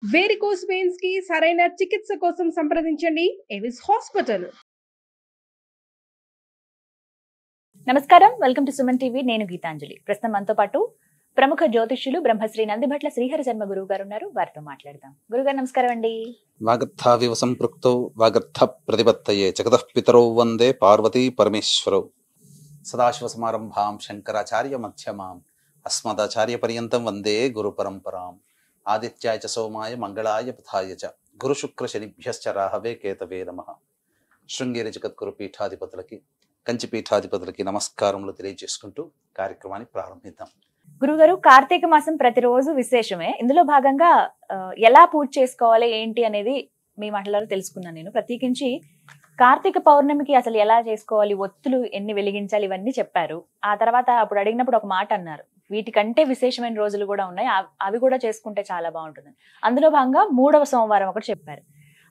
Varicose veins కి సరైన చికిత్స కోసం సంప్రదించండి ఎవిస్ హాస్పిటల్. నమస్కారం, వెల్కమ్ టు సుమన్ టీవీ. నేను గీతాంజలి. ప్రస్తుతం మనతో పాటు ప్రముఖ జ్యోతిష్యులు బ్రహ్మశ్రీ నందిభట్ల శ్రీహరి శర్మ గురువు గారు ఉన్నారు. వారితో మాట్లాడదాం. గురుగారు నమస్కారం అండి. వాగర్థావివ సంపృక్తౌ వాగర్థ ప్రతిపత్తయే జగతః పితరౌ వందే పార్వతీ పరమేశ్వరౌ. సదాశివ సమారంభాం శంకరాచార్య మధ్యమాం అస్మదాచార్య పర్యంతం వందే గురు పరంపరాం. ఆదిత్యాయ చ సోమాయ మంగళాయ పథాయ చ గురు శుక్ర శనిభ్యశ్చ రాహవే కేతవే నమః. శృంగేరి జగద్గురు పీఠాధిపతులకి, కంచి పీఠాధిపతులకి నమస్కారములు తెలియజేసుకుంటూ కార్యక్రమాన్ని ప్రారంభిద్దాం. గురుగారు, కార్తీక మాసం ప్రతిరోజు విశేషమే. ఇందులో భాగంగా ఎలా పూజ చేసుకోవాలి ఏంటి అనేది మీ మాటలలో తెలుసుకున్నాను నేను. ప్రత్యేకించి కార్తీక పౌర్ణమికి అసలు ఎలా చేసుకోవాలి, ఒత్తులు ఎన్ని వెలిగించాలి, ఇవన్నీ చెప్పారు. ఆ తర్వాత అప్పుడు అడిగినప్పుడు ఒక మాట అన్నారు, వీటికంటే విశేషమైన రోజులు కూడా ఉన్నాయి, అవి కూడా చేసుకుంటే చాలా బాగుంటుంది. అందులో భాగంగా 3వ సోమవారం ఒకటి చెప్పారు.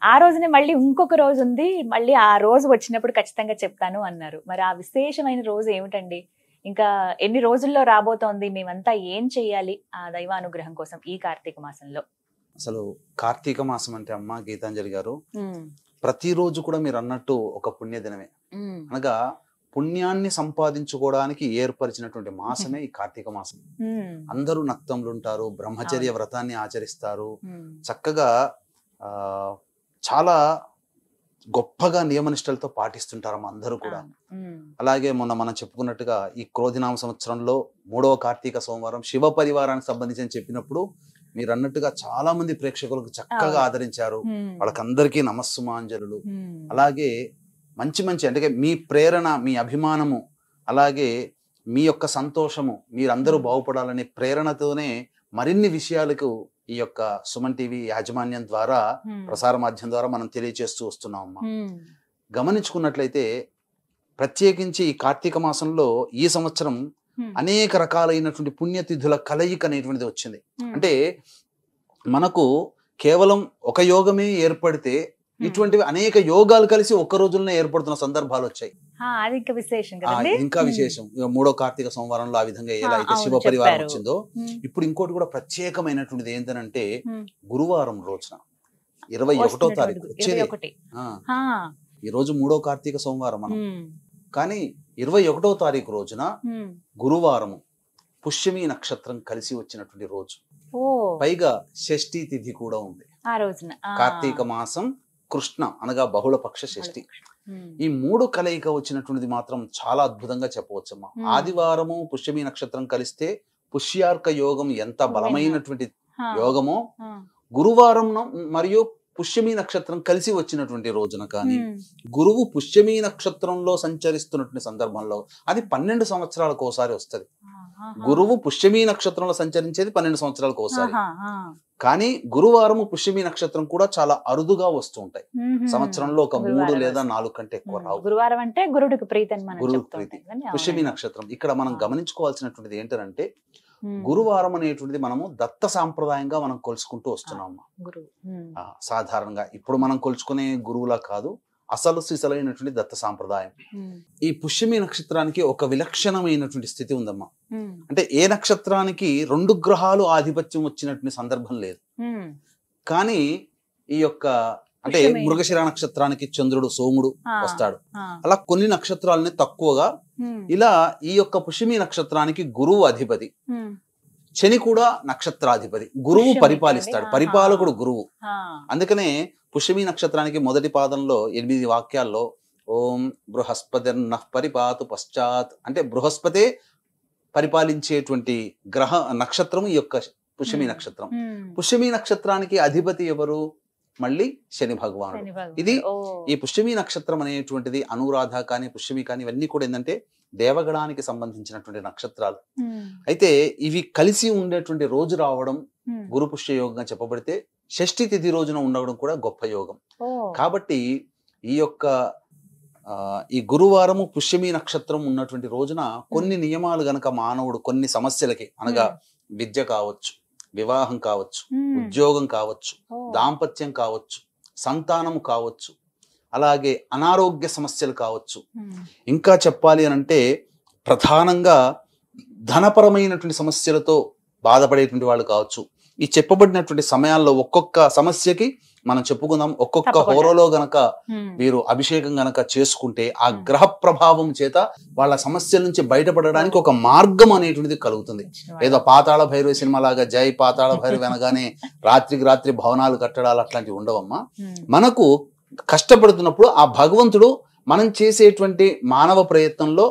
ఆ రోజునే మళ్ళీ ఇంకొక రోజు ఉంది, మళ్ళీ ఆ రోజు వచ్చినప్పుడు ఖచ్చితంగా చెప్తాను అన్నారు. మరి ఆ విశేషమైన రోజు ఏమిటండి? ఇంకా ఎన్ని రోజుల్లో రాబోతోంది? మేమంతా ఏం చెయ్యాలి ఆ దైవానుగ్రహం కోసం ఈ కార్తీక మాసంలో? అసలు కార్తీక మాసం అంటే అమ్మ గీతాంజలి గారు, ప్రతిరోజు కూడా మీరు అన్నట్టు ఒక పుణ్యదినమే. అనగా పుణ్యాన్ని సంపాదించుకోవడానికి ఏర్పరిచినటువంటి మాసమే ఈ కార్తీక మాసం. అందరూ నక్తములు ఉంటారు, బ్రహ్మచర్య వ్రతాన్ని ఆచరిస్తారు, చక్కగా చాలా గొప్పగా నియమనిష్టలతో పాటిస్తుంటారు అందరూ కూడా. అలాగే మొన్న మనం చెప్పుకున్నట్టుగా ఈ క్రోధినామ సంవత్సరంలో 3వ కార్తీక సోమవారం శివ పరివారానికి సంబంధించి చెప్పినప్పుడు మీరు అన్నట్టుగా చాలా మంది ప్రేక్షకులకు చక్కగా ఆదరించారు. వాళ్ళకందరికీ నమస్సుమాంజలు. అలాగే మంచి మంచి అంటే మీ ప్రేరణ, మీ అభిమానము, అలాగే మీ యొక్క సంతోషము, మీరందరూ బాగుపడాలనే ప్రేరణతోనే మరిన్ని విషయాలకు ఈ యొక్క సుమన్ టీవీ యాజమాన్యం ద్వారా, ప్రసార మాధ్యమం ద్వారా మనం తెలియజేస్తూ వస్తున్నాం అమ్మా. గమనించుకున్నట్లయితే ప్రత్యేకించి ఈ కార్తీక మాసంలో ఈ సంవత్సరం అనేక రకాలైనటువంటి పుణ్యతిథుల కలయిక అనేటువంటిది వచ్చింది. అంటే మనకు కేవలం ఒక యోగమే ఏర్పడితే ఇటువంటివి అనేక యోగాలు కలిసి ఒక్క రోజుల్లోనే ఏర్పడుతున్న సందర్భాలు వచ్చాయి. ఇంకా విశేషం 3వ కార్తీక సోమవారంలో ఆ విధంగా ఎలా అయితే శివ పరివారం వచ్చిందో, ఇప్పుడు ఇంకోటి కూడా ప్రత్యేకమైనటువంటిది ఏంటంటే గురువారం రోజున 21వ తారీఖు వచ్చేది. ఈ రోజు 3వ కార్తీక సోమవారం మనం, కానీ 21వ తారీఖు రోజున గురువారము పుష్యమి నక్షత్రం కలిసి వచ్చినటువంటి రోజు. పైగా షష్ఠీ తిథి కూడా ఉంది ఆ రోజున. కార్తీక మాసం కృష్ణ అనగా బహుళపక్ష షష్ఠి. ఈ 3 కలయిక వచ్చినటువంటిది మాత్రం చాలా అద్భుతంగా చెప్పవచ్చమ్మా. ఆదివారము పుష్యమి నక్షత్రం కలిస్తే పుష్యార్క యోగం ఎంత బలమైనటువంటి యోగమో, గురువారం మరియు పుష్యమి నక్షత్రం కలిసి వచ్చినటువంటి రోజున కానీ గురువు పుష్యమి నక్షత్రంలో సంచరిస్తున్నటువంటి సందర్భంలో అది 12 సంవత్సరాలకు ఒకసారి వస్తుంది. గురువు పుష్యమి నక్షత్రంలో సంచరించేది 12 సంవత్సరాలకు ఒకసారి. కానీ గురువారము పుష్యమి నక్షత్రం కూడా చాలా అరుదుగా వస్తూ ఉంటాయి. సంవత్సరంలో ఒక 3 లేదా 4 కంటే ఎక్కువ రావు. గురువారం అంటే గురుడికి ప్రీతి. గురుడికి ప్రీతి పుష్యమి నక్షత్రం. ఇక్కడ మనం గమనించుకోవాల్సినటువంటిది ఏంటంటే గురువారం అనేటువంటిది మనము దత్త సాంప్రదాయంగా మనం కొలుసుకుంటూ వస్తున్నాము. సాధారణంగా ఇప్పుడు మనం కొలుచుకునే గురువులా కాదు, అసలు సిసలైనటువంటి దత్త సాంప్రదాయం. ఈ పుష్యమి నక్షత్రానికి ఒక విలక్షణమైనటువంటి స్థితి ఉందమ్మా. అంటే ఏ నక్షత్రానికి 2 గ్రహాలు ఆధిపత్యం వచ్చినటువంటి సందర్భం లేదు. కానీ ఈ యొక్క అంటే మృగశిర నక్షత్రానికి చంద్రుడు, సోముడు వస్తాడు. అలా కొన్ని నక్షత్రాలని తక్కువగా, ఇలా ఈ యొక్క పుష్యమి నక్షత్రానికి గురువు అధిపతి, శని కూడా నక్షత్రాధిపతి. గురువు పరిపాలిస్తాడు, పరిపాలకుడు గురువు. అందుకనే పుష్యమి నక్షత్రానికి మొదటి పాదంలో 8 వాక్యాల్లో ఓం బృహస్పతిర్నః పరిపాతు పశ్చాత్ అంటే బృహస్పతే పరిపాలించేటువంటి గ్రహ నక్షత్రం ఈ యొక్క పుష్యమి నక్షత్రం. పుష్యమి నక్షత్రానికి అధిపతి ఎవరు? మళ్ళీ శని భగవానుడు. ఇది ఈ పుష్యమి నక్షత్రం అనేటువంటిది అనురాధ కానీ పుష్యమి కానీ ఇవన్నీ కూడా ఏంటంటే దేవగణానికి సంబంధించినటువంటి నక్షత్రాలు. అయితే ఇవి కలిసి ఉండేటువంటి రోజు రావడం గురు పుష్య యోగంగా చెప్పబడితే, షష్ఠి తిథి రోజున ఉండడం కూడా గొప్ప యోగం. కాబట్టి ఈ యొక్క ఈ గురువారము పుష్యమి నక్షత్రం ఉన్నటువంటి రోజున కొన్ని నియమాలు గనక మానవుడు కొన్ని సమస్యలకి, అనగా విద్య కావచ్చు, వివాహం కావచ్చు, ఉద్యోగం కావచ్చు, దాంపత్యం కావచ్చు, సంతానం కావచ్చు, అలాగే అనారోగ్య సమస్యలు కావచ్చు, ఇంకా చెప్పాలి అని అంటే ప్రధానంగా ధనపరమైనటువంటి సమస్యలతో బాధపడేటువంటి వాళ్ళు కావచ్చు, ఈ చెప్పబడినటువంటి సమయాల్లో ఒక్కొక్క సమస్యకి మనం చెప్పుకుందాం. ఒక్కొక్క తప్పకుండా. హోరోలో గనక వీరు అభిషేకం గనక చేసుకుంటే ఆ గ్రహ ప్రభావం చేత వాళ్ళ సమస్యల నుంచి బయటపడడానికి ఒక మార్గం అనేటువంటిది కలుగుతుంది. ఏదో పాతాళ భైరవి సినిమా లాగా జై పాతాళ భైరవి అనగానే రాత్రికి రాత్రి భవనాలు కట్టడాలు అట్లాంటివి ఉండవమ్మా. మనకు కష్టపడుతున్నప్పుడు ఆ భగవంతుడు మనం చేసేటువంటి మానవ ప్రయత్నంలో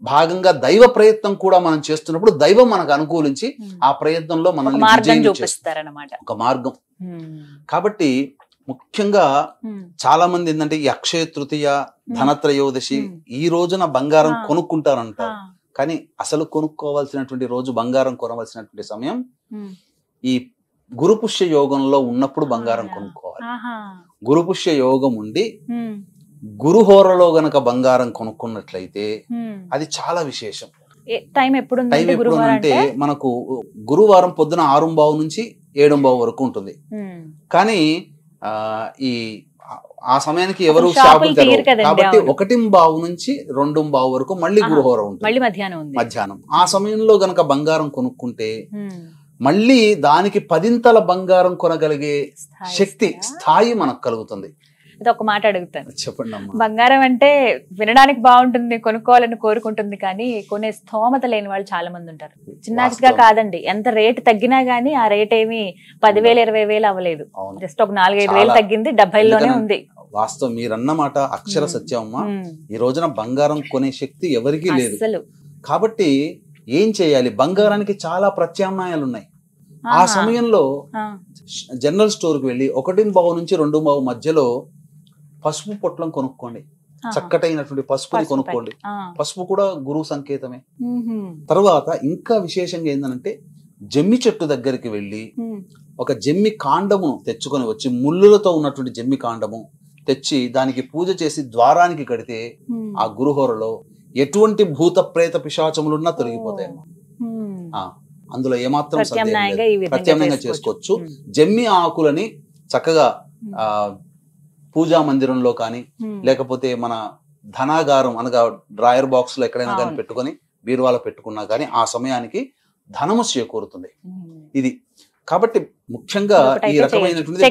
భాగంగా దైవ ప్రయత్నం కూడా మనం చేస్తున్నప్పుడు దైవం మనకు అనుకూలించి ఆ ప్రయత్నంలో మనల్ని మార్గం చూపిస్తారన్నమాట. ఒక మార్గం. కాబట్టి ముఖ్యంగా చాలా మంది ఏంటంటే ఈ అక్షయ తృతీయ, ధనత్రయోదశి ఈ రోజున బంగారం కొనుక్కుంటారంటారు. కానీ అసలు కొనుక్కోవాల్సినటువంటి రోజు, బంగారం కొనవలసినటువంటి సమయం ఈ గురుపుష్య యోగంలో ఉన్నప్పుడు బంగారం కొనుక్కోవాలి. గురుపుష్య యోగం ఉండి గురుహోరలో గనక బంగారం కొనుక్కున్నట్లయితే అది చాలా విశేషం. టైం ఎప్పుడు అంటే మనకు గురువారం పొద్దున 6:15 నుంచి 7:15 వరకు ఉంటుంది. కానీ ఆ సమయానికి ఎవరు షాపులు తెరవరు కాబట్టి 1:15 నుంచి 2:15 వరకు మళ్ళీ గురుహోర ఉంటుంది, మధ్యాహ్నం. ఆ సమయంలో గనక బంగారం కొనుక్కుంటే మళ్ళీ దానికి 10 బంగారం కొనగలిగే శక్తి, స్థాయి మనకు కలుగుతుంది. ఇది ఒక మాట అడుగుతాను, చెప్పండి. బంగారం అంటే వినడానికి బాగుంటుంది, కొనుక్కోవాలని కోరుకుంటుంది, కానీ కొనే స్థోమత లేని వాళ్ళు చాలా మంది ఉంటారు. చిన్నగా కాదండి, ఎంత రేటు తగ్గినా గానీ ఆ రేట్ ఏమి 10,000 20,000 అవ్వలేదు. జస్ట్ ఒక 4-5 వేలు తగ్గింది, 70,000లోనే ఉంది. వాస్తవం, మీరన్నమాట అక్షర సత్యం అమ్మా. ఈ రోజున బంగారం కొనే శక్తి ఎవరికీ లేదు. కాబట్టి ఏం చేయాలి? బంగారానికి చాలా ప్రత్యామ్నాయాలు ఉన్నాయి. ఆ సమయంలో జనరల్ స్టోర్ కి వెళ్ళి 1:15 నుంచి 2:15 మధ్యలో పసుపు పొట్లం కొనుక్కోండి. చక్కటైనటువంటి పసుపుని కొనుక్కోండి. పసుపు కూడా గురువు సంకేతమే. తర్వాత ఇంకా విశేషంగా ఏంటంటే జమ్మి చెట్టు దగ్గరికి వెళ్ళి ఒక జమ్మి కాండము తెచ్చుకొని వచ్చి, ముళ్ళులతో ఉన్నటువంటి జమ్మి కాండము తెచ్చి దానికి పూజ చేసి ద్వారానికి కడితే ఆ గురుహోరలో ఎటువంటి భూత ప్రేత పిశాచములున్నా తొలగిపోతాయి. అందులో ఏమాత్రం ప్రత్యామ్నాయంగా చేసుకోవచ్చు. జమ్మి ఆకులని చక్కగా పూజా మందిరంలో కానీ, లేకపోతే మన ధనాగారం అనగా డ్రాయర్ బాక్స్ లో ఎక్కడైనా కానీ పెట్టుకొని బీరువాలో పెట్టుకున్నా కానీ ఆ సమయానికి ధనము చేకూరుతుంది. ఇది కాబట్టి ముఖ్యంగా ఈ రకమైనటువంటి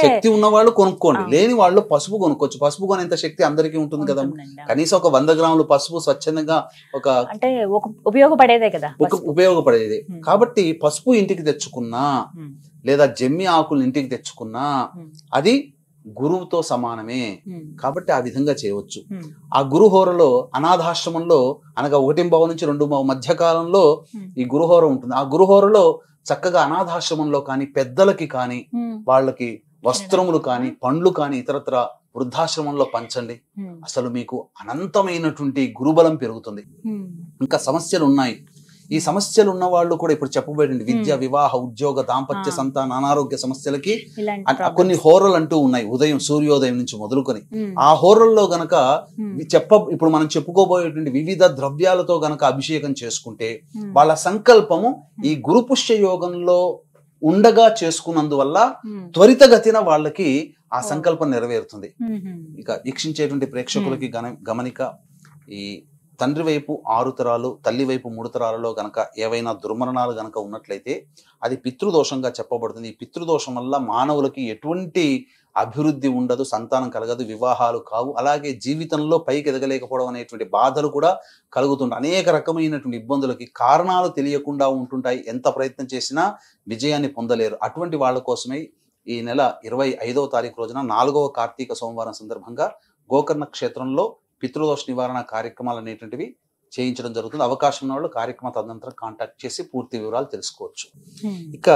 శక్తి ఉన్న వాళ్ళు కొనుక్కోండి, లేని వాళ్ళు పసుపు కొనుక్కోవచ్చు. పసుపు కొనేంత శక్తి అందరికీ ఉంటుంది కదా. కనీసం ఒక 100 గ్రాములు పసుపు స్వచ్ఛందంగా ఉపయోగపడేది. కాబట్టి పసుపు ఇంటికి తెచ్చుకున్నా లేదా జమ్మి ఆకులు ఇంటికి తెచ్చుకున్నా అది గురువుతో సమానమే. కాబట్టి ఆ విధంగా చేయవచ్చు. ఆ గురుహోరలో అనాథాశ్రమంలో అనగా 1:15 నుంచి 2:15 మధ్య కాలంలో ఈ గురుహోర ఉంటుంది. ఆ గురుహోరలో చక్కగా అనాథాశ్రమంలో కానీ, పెద్దలకి కానీ, వాళ్ళకి వస్త్రములు కానీ, పండ్లు కానీ ఇతరత్ర వృద్ధాశ్రమంలో పంచండి. అసలు మీకు అనంతమైనటువంటి గురుబలం పెరుగుతుంది. ఇంకా సమస్యలు ఉన్నాయి. ఈ సమస్యలు ఉన్న వాళ్ళు కూడా ఇప్పుడు చెప్పబడింది విద్య, వివాహ, ఉద్యోగ, దాంపత్య, సంతాన, అనారోగ్య సమస్యలకి కొన్ని హోరలు అంటూ ఉన్నాయి. ఉదయం సూర్యోదయం నుంచి మొదలుకొని ఆ హోరల్లో గనక ఇప్పుడు మనం చెప్పుకోబోయేటువంటి వివిధ ద్రవ్యాలతో గనక అభిషేకం చేసుకుంటే వాళ్ళ సంకల్పము ఈ గురుపుష్య యోగంలో ఉండగా చేసుకున్నందువల్ల త్వరితగతిన వాళ్ళకి ఆ సంకల్పం నెరవేరుతుంది. ఇక వీక్షించేటువంటి ప్రేక్షకులకి గమనిక, ఈ తండ్రి వైపు 6 తరాలు, తల్లి వైపు 3 తరాలలో గనక ఏవైనా దుర్మరణాలు గనక ఉన్నట్లయితే అది పితృదోషంగా చెప్పబడుతుంది. ఈ పితృదోషం వల్ల మానవులకి ఎటువంటి అభివృద్ధి ఉండదు, సంతానం కలగదు, వివాహాలు కావు, అలాగే జీవితంలో పైకి ఎదగలేకపోవడం అనేటువంటి బాధలు కూడా కలుగుతుంటాయి. అనేక రకమైనటువంటి ఇబ్బందులకి కారణాలు తెలియకుండా ఉంటుంటాయి. ఎంత ప్రయత్నం చేసినా విజయాన్ని పొందలేరు. అటువంటి వాళ్ళ కోసమే ఈ నెల 25వ తారీఖు రోజున 4వ కార్తీక సోమవారం సందర్భంగా గోకర్ణ క్షేత్రంలో పితృదోష నివారణ కార్యక్రమాలు అనేటువంటివి చేయించడం జరుగుతుంది. అవకాశం ఉన్న వాళ్ళు కార్యక్రమ తదనంతరం కాంటాక్ట్ చేసి పూర్తి వివరాలు తెలుసుకోవచ్చు. ఇక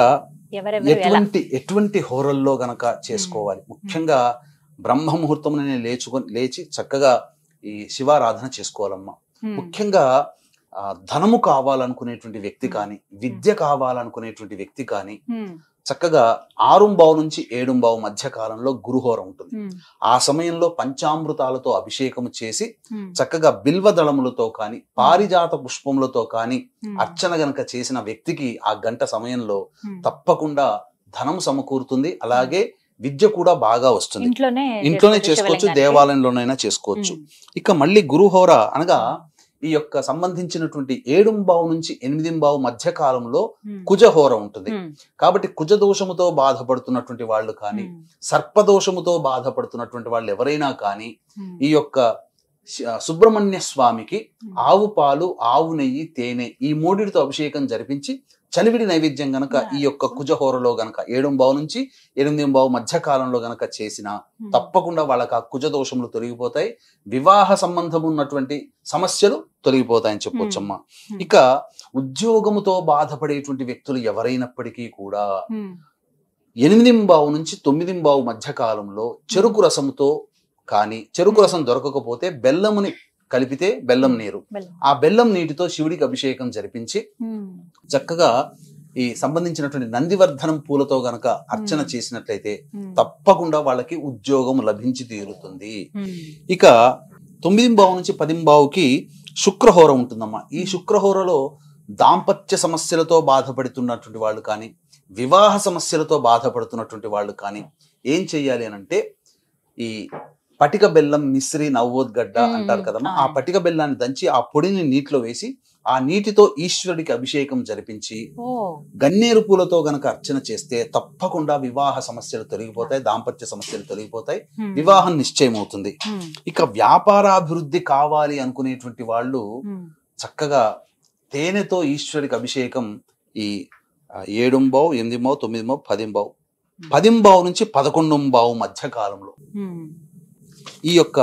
ఎటువంటి హోరల్లో గనక చేసుకోవాలి? ముఖ్యంగా బ్రహ్మ ముహూర్తం లేచి చక్కగా ఈ శివారాధన చేసుకోవాలమ్మా. ముఖ్యంగా ధనము కావాలనుకునేటువంటి వ్యక్తి కానీ, విద్య కావాలనుకునేటువంటి వ్యక్తి కానీ చక్కగా 6:15 నుంచి 7:15 మధ్య కాలంలో గురుహోర ఉంటుంది. ఆ సమయంలో పంచామృతాలతో అభిషేకం చేసి చక్కగా బిల్వదళములతో కానీ, పారిజాత పుష్పములతో కానీ అర్చన గనక చేసిన వ్యక్తికి ఆ గంట సమయంలో తప్పకుండా ధనం సమకూరుతుంది. అలాగే విద్య కూడా బాగా వస్తుంది. ఇంట్లోనే చేసుకోవచ్చు, దేవాలయంలోనైనా చేసుకోవచ్చు. ఇక మళ్ళీ గురుహోర అనగా ఈ యొక్క సంబంధించినటువంటి 7 నుంచి 8 మధ్య కాలంలో కుజహోర ఉంటుంది. కాబట్టి కుజదోషముతో బాధపడుతున్నటువంటి వాళ్ళు కానీ, సర్పదోషముతో బాధపడుతున్నటువంటి వాళ్ళు ఎవరైనా కానీ ఈ యొక్క సుబ్రహ్మణ్య స్వామికి ఆవు పాలు, ఆవు నెయ్యి, తేనె ఈ 3తో అభిషేకం జరిపించి చలివిడి నైవేద్యం గనక ఈ యొక్క కుజహోరలో గనక 7 నుంచి 8 మధ్య కాలంలో గనక చేసిన తప్పకుండా వాళ్ళకి ఆ కుజదోషములు తొలగిపోతాయి, వివాహ సంబంధం ఉన్నటువంటి సమస్యలు తొలగిపోతాయని చెప్పొచ్చమ్మా. ఇక ఉద్యోగముతో బాధపడేటువంటి వ్యక్తులు ఎవరైనప్పటికీ కూడా 8 నుంచి 9 మధ్య కాలంలో చెరుకు రసముతో కానీ, చెరుకు రసం దొరకకపోతే బెల్లముని కలిపితే బెల్లం నీరు, ఆ బెల్లం నీటితో శివుడికి అభిషేకం జరిపించి చక్కగా ఈ సంబంధించినటువంటి నందివర్ధనం పూలతో గనక అర్చన చేసినట్లయితే తప్పకుండా వాళ్ళకి ఉద్యోగం లభించి తీరుతుంది. ఇక 9 నుంచి 10 శుక్రహోర ఉంటుందమ్మా. ఈ శుక్రహోరలో దాంపత్య సమస్యలతో బాధపడుతున్నటువంటి వాళ్ళు కానీ, వివాహ సమస్యలతో బాధపడుతున్నటువంటి వాళ్ళు కానీ ఏం చెయ్యాలి అని అంటే, ఈ పటిక బెల్లం, మిశ్రి, నవ్వోద్గడ్డ అంటారు కదమ్మా, ఆ పటిక బెల్లాన్ని దంచి ఆ పొడిని నీటిలో వేసి ఆ నీటితో ఈశ్వరుడికి అభిషేకం జరిపించి గన్నేరు పూలతో గనక అర్చన చేస్తే తప్పకుండా వివాహ సమస్యలు తొలగిపోతాయి, దాంపత్య సమస్యలు తొలగిపోతాయి, వివాహం నిశ్చయం అవుతుంది. ఇక వ్యాపారాభివృద్ధి కావాలి అనుకునేటువంటి వాళ్ళు చక్కగా తేనెతో ఈశ్వరుడికి అభిషేకం ఈ 7, 8, 9, 10 నుంచి 11 మధ్య కాలంలో ఈ యొక్క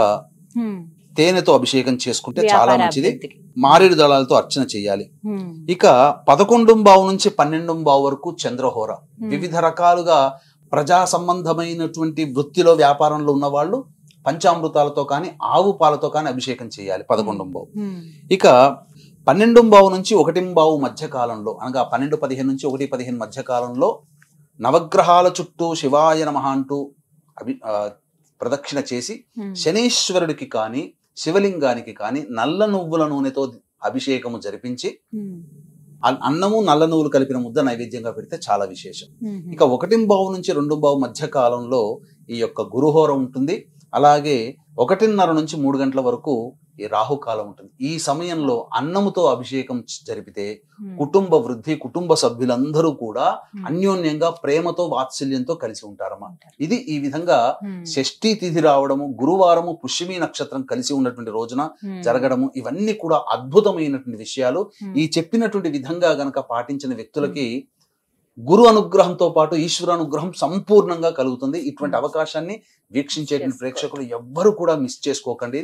తేనెతో అభిషేకం చేసుకుంటే చాలా మంచిది. మారేడు దళాలతో అర్చన చేయాలి. ఇక 11 నుంచి 12 వరకు చంద్రహోర. వివిధ రకాలుగా ప్రజా సంబంధమైనటువంటి వృత్తిలో, వ్యాపారంలో ఉన్న వాళ్ళు పంచామృతాలతో కానీ, ఆవు పాలతో కానీ అభిషేకం చేయాలి 11. ఇక 12 నుంచి 1 మధ్య కాలంలో, అనగా 12-15 నుంచి 1-15 మధ్య కాలంలో నవగ్రహాల చుట్టూ శివాయ నమః అంటూ ప్రదక్షిణ చేసి శనీశ్వరుడికి కానీ, శివలింగానికి కానీ నల్ల నువ్వుల నూనెతో అభిషేకము జరిపించి అన్నము నల్ల నువ్వులు కలిపిన ముద్ద నైవేద్యంగా పెడితే చాలా విశేషం. ఇక 1 నుంచి 2 మధ్య కాలంలో ఈ యొక్క గురుహోర ఉంటుంది. అలాగే 1:30 నుంచి 3 గంటల వరకు ఈ రాహుకాలం ఉంటుంది. ఈ సమయంలో అన్నముతో అభిషేకం జరిపితే కుటుంబ వృద్ధి, కుటుంబ సభ్యులందరూ కూడా అన్యోన్యంగా ప్రేమతో, వాత్సల్యంతో కలిసి ఉంటారన్నమాట. ఇది ఈ విధంగా షష్ఠీ తిథి రావడము, గురువారము పుష్యమి నక్షత్రం కలిసి ఉన్నటువంటి రోజున జరగడము, ఇవన్నీ కూడా అద్భుతమైనటువంటి విషయాలు. ఈ చెప్పినటువంటి విధంగా గనక పాటించిన వ్యక్తులకి గురు అనుగ్రహంతో పాటు ఈశ్వర అనుగ్రహం సంపూర్ణంగా కలుగుతుంది. ఇటువంటి అవకాశాన్ని వీక్షించేటువంటి ప్రేక్షకులు ఎవ్వరు కూడా మిస్ చేసుకోకండి.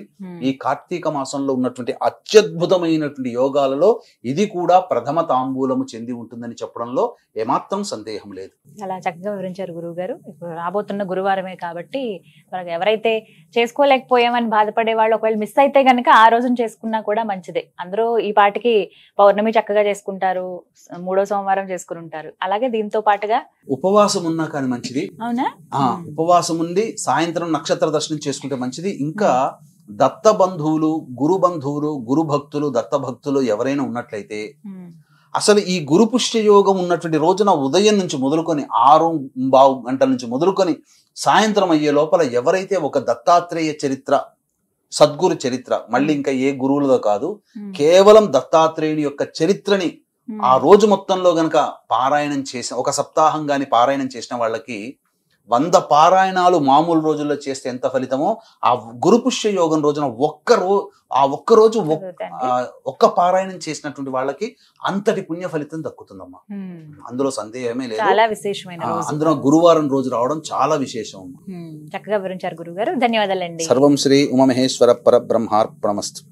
ఈ కార్తీక మాసంలో ఉన్నటువంటి అత్యద్భుతమైనటువంటి యోగాలలో ఇది కూడా ప్రథమ తాంబూలము చెంది ఉంటుందని చెప్పడంలో ఏమాత్రం సందేహం లేదు. చాలా చక్కగా వివరించారు గురువు గారు. ఇప్పుడు రాబోతున్న గురువారమే కాబట్టి మనకు ఎవరైతే చేసుకోలేకపోయామని బాధపడే వాళ్ళు ఒకవేళ మిస్ అయితే గనక ఆ రోజున చేసుకున్నా కూడా మంచిదే. అందరూ ఈ పాటికి పౌర్ణమి చక్కగా చేసుకుంటారు, 3వ సోమవారం చేసుకుని ఉంటారు. అలాగే దీంతో పాటుగా ఉపవాసం ఉన్నా కానీ మంచిది. అవునా? ఉపవాసం ఉండి సాయంత్రం నక్షత్ర దర్శనం చేసుకుంటే మంచిది. ఇంకా దత్త బంధువులు, గురు బంధువులు, గురు భక్తులు, దత్త భక్తులు ఎవరైనా ఉన్నట్లయితే అసలు ఈ గురు పుష్య యోగం ఉన్నటువంటి రోజున ఉదయం నుంచి మొదలుకొని 6 గంటల నుంచి మొదలుకొని సాయంత్రం అయ్యే లోపల ఎవరైతే ఒక దత్తాత్రేయ చరిత్ర, సద్గురు చరిత్ర, మళ్ళీ ఇంకా ఏ గురువులదో కాదు, కేవలం దత్తాత్రేయుని యొక్క చరిత్రని ఆ రోజు మొత్తంలో గనక పారాయణం చేసిన, ఒక సప్తాహం గాని పారాయణం చేసిన వాళ్ళకి 100 పారాయణాలు మామూలు రోజుల్లో చేస్తే ఎంత ఫలితమో ఆ గురు పుష్య యోగం రోజున ఒక్క రోజు ఒక్క పారాయణం చేసినటువంటి వాళ్ళకి అంతటి పుణ్య ఫలితం దక్కుతుందమ్మా. అందులో సందేహమే లేదు. చాలా విశేషమైన అందులో గురువారం రోజు రావడం చాలా విశేషం. చక్కగా వివరించారు గురువు గారు. ధన్యవాదాలండి. సర్వం శ్రీ ఉమామహేశ్వర పరబ్రహ్మార్పణమస్తు.